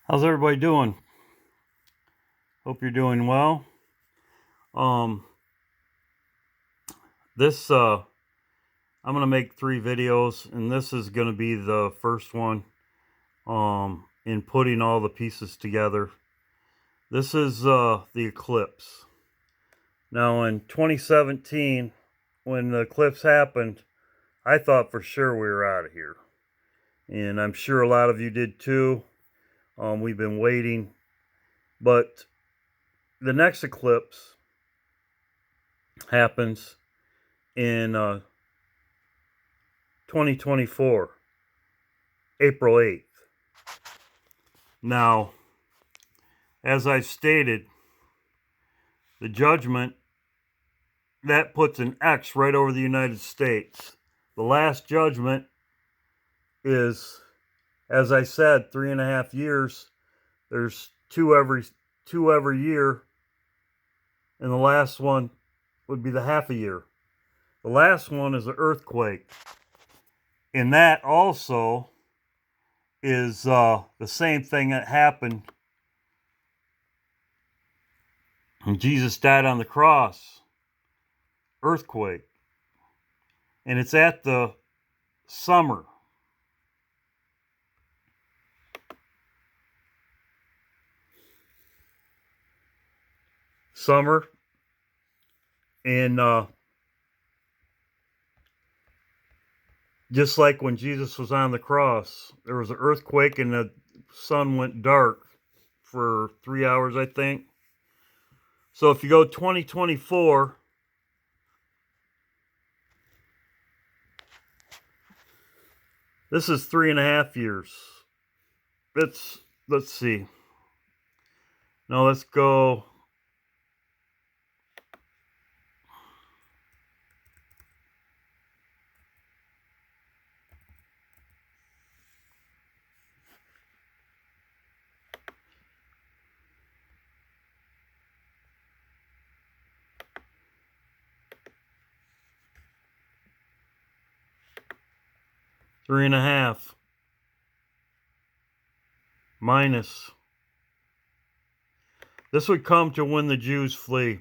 How's everybody doing? Hope you're doing well. Um, this I'm gonna make 3 videos, and this is gonna be the first one. In putting all the pieces together. This is the eclipse. Now, in 2017, when the eclipse happened, I thought for sure we were out of here, and I'm sure a lot of you did too. We've been waiting, but the next eclipse happens in 2024, April 8th. Now, as I've stated, the judgment, that puts an X right over the United States. The last judgment is, as I said, 3.5 years. There's two every year, and the last one would be the half a year. The last one is an earthquake, and that also is the same thing that happened when Jesus died on the cross. Earthquake, and it's at the summer. And just like when Jesus was on the cross, there was an earthquake and the sun went dark for 3 hours, I think. So if you go 2024, this is 3.5 years. Let's see. Now let's go. Three and a half minus. This would come to when the Jews flee.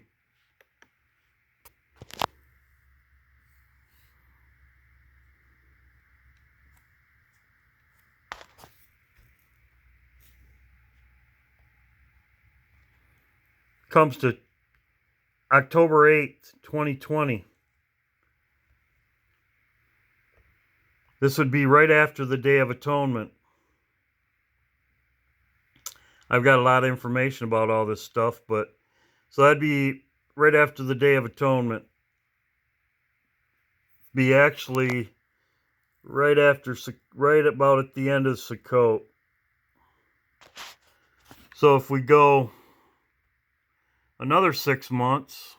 Comes to October 8th, 2020. This would be right after the Day of Atonement. I've got a lot of information about all this stuff, but so that'd be right after the Day of Atonement. Be actually right about at the end of Sukkot. So if we go another 6 months,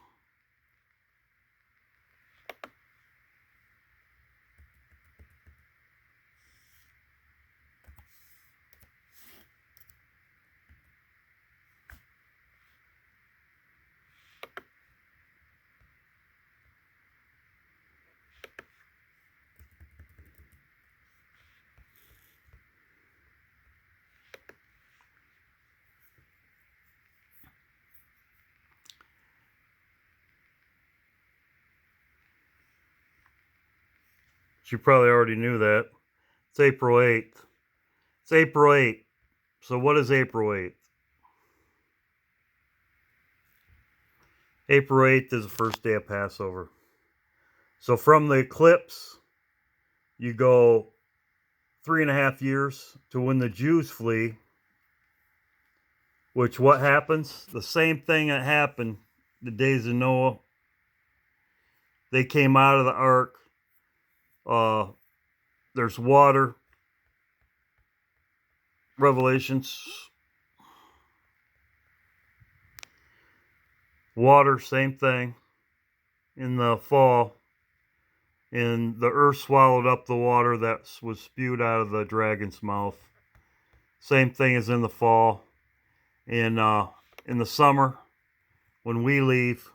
you probably already knew that. It's April 8th. It's April 8th. So what is April 8th? April 8th is the first day of Passover. So from the eclipse, you go 3.5 years to when the Jews flee, which what happens? The same thing that happened the days of Noah. They came out of the ark. There's water. Revelations. Water, same thing. In the fall. And the earth swallowed up the water that was spewed out of the dragon's mouth. Same thing as in the fall. And in the summer, when we leave,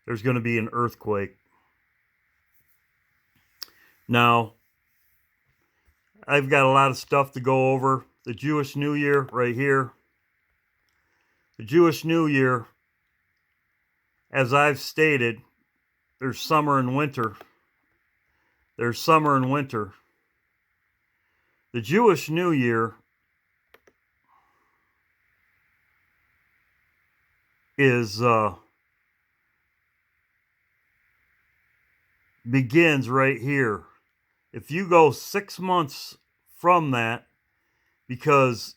there's going to be an earthquake. Now, I've got a lot of stuff to go over. the Jewish New Year right here. The Jewish New Year, as I've stated, there's summer and winter. There's summer and winter. The Jewish New Year is begins right here. If you go 6 months from that, because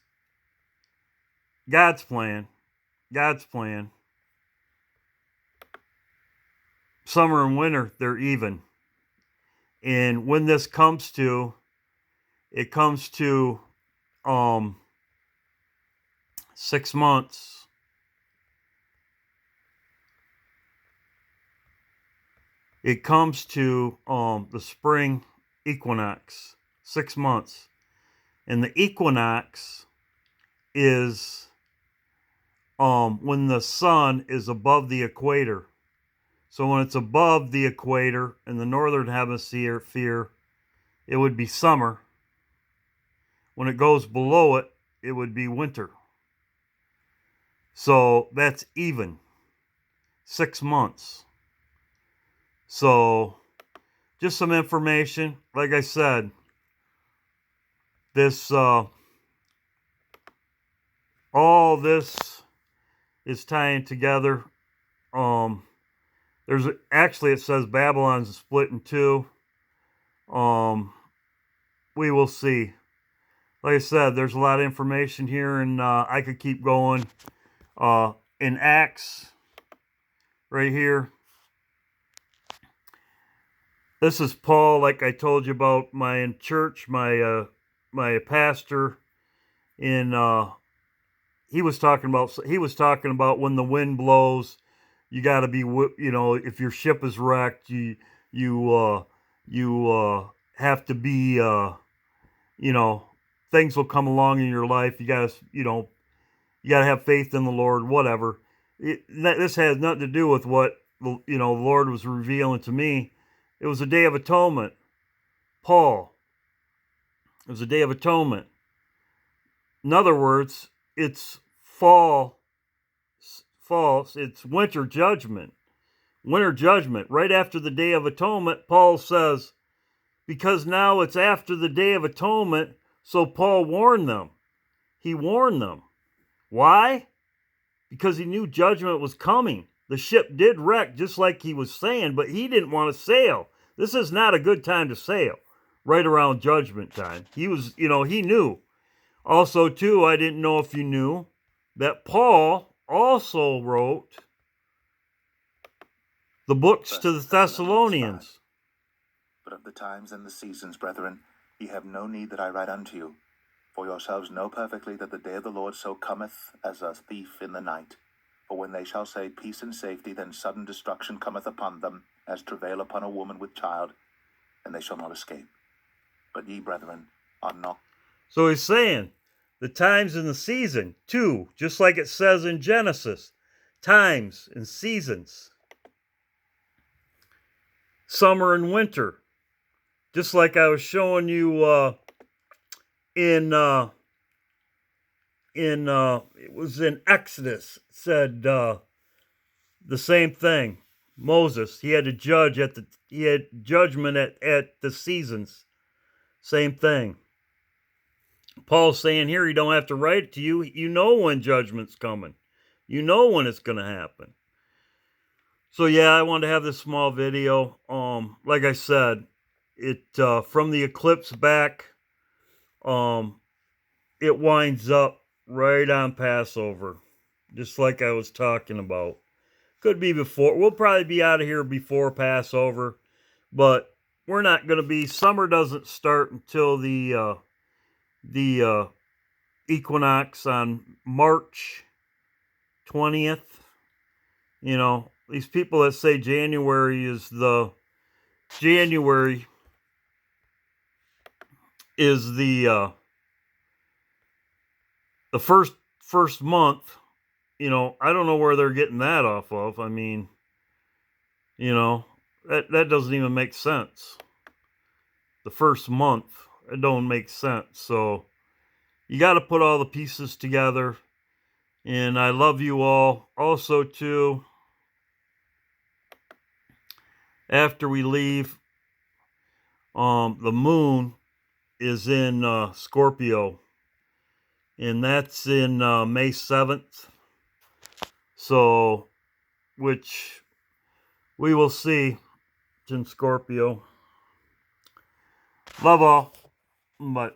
God's plan, summer and winter, they're even. And when this comes to, it comes to 6 months. It comes to the spring equinox, 6 months. And the equinox is when the sun is above the equator. So when it's above the equator in the northern hemisphere, it would be summer. When it goes below it, it would be winter. So that's even. 6 months. So just some information. Like I said, this all this is tying together. There's actually, it says Babylon's split in two. We will see. Like I said, there's a lot of information here, and I could keep going. In Acts, right here, this is Paul, like I told you about my church, my pastor. He was talking about when the wind blows, you got to be, if your ship is wrecked, you have to be, things will come along in your life. You got to, have faith in the Lord, whatever. This has nothing to do with what, the Lord was revealing to me. It was a Day of Atonement. Paul. It was a Day of Atonement. In other words, it's false. It's winter judgment. Winter judgment. Right after the Day of Atonement, Paul says, because now it's after the Day of Atonement, so Paul warned them. He warned them. Why? Because he knew judgment was coming. The ship did wreck, just like he was saying, but he didn't want to sail. This is not a good time to sail, right around judgment time. He was, he knew. Also, too, I didn't know if you knew that Paul also wrote the books to the Thessalonians. But of the times and the seasons, brethren, ye have no need that I write unto you. For yourselves know perfectly that the day of the Lord so cometh as a thief in the night. For when they shall say peace and safety, then sudden destruction cometh upon them, as travail upon a woman with child, and they shall not escape. But ye, brethren, are not. So he's saying the times and the season, too, just like it says in Genesis, times and seasons. Summer and winter. Just like I was showing you it was in Exodus, it said the same thing. Moses, he had to judge he had judgment at the seasons. Same thing. Paul's saying here, he don't have to write it to you. You know when judgment's coming. You know when it's going to happen. So yeah, I wanted to have this small video. Like I said, it from the eclipse back, it winds up right on Passover, just like I was talking about. Could be before. We'll probably be out of here before Passover, but we're not going to be. Summer doesn't start until the equinox on March 20th. These people that say January is the first month. I don't know where they're getting that off of. I mean, that doesn't even make sense. The first month, it don't make sense. So you got to put all the pieces together. And I love you all. Also, too, after we leave, the moon is in Scorpio, and that's in May 7th. So, which we will see. It's in Scorpio. Love all. Bye.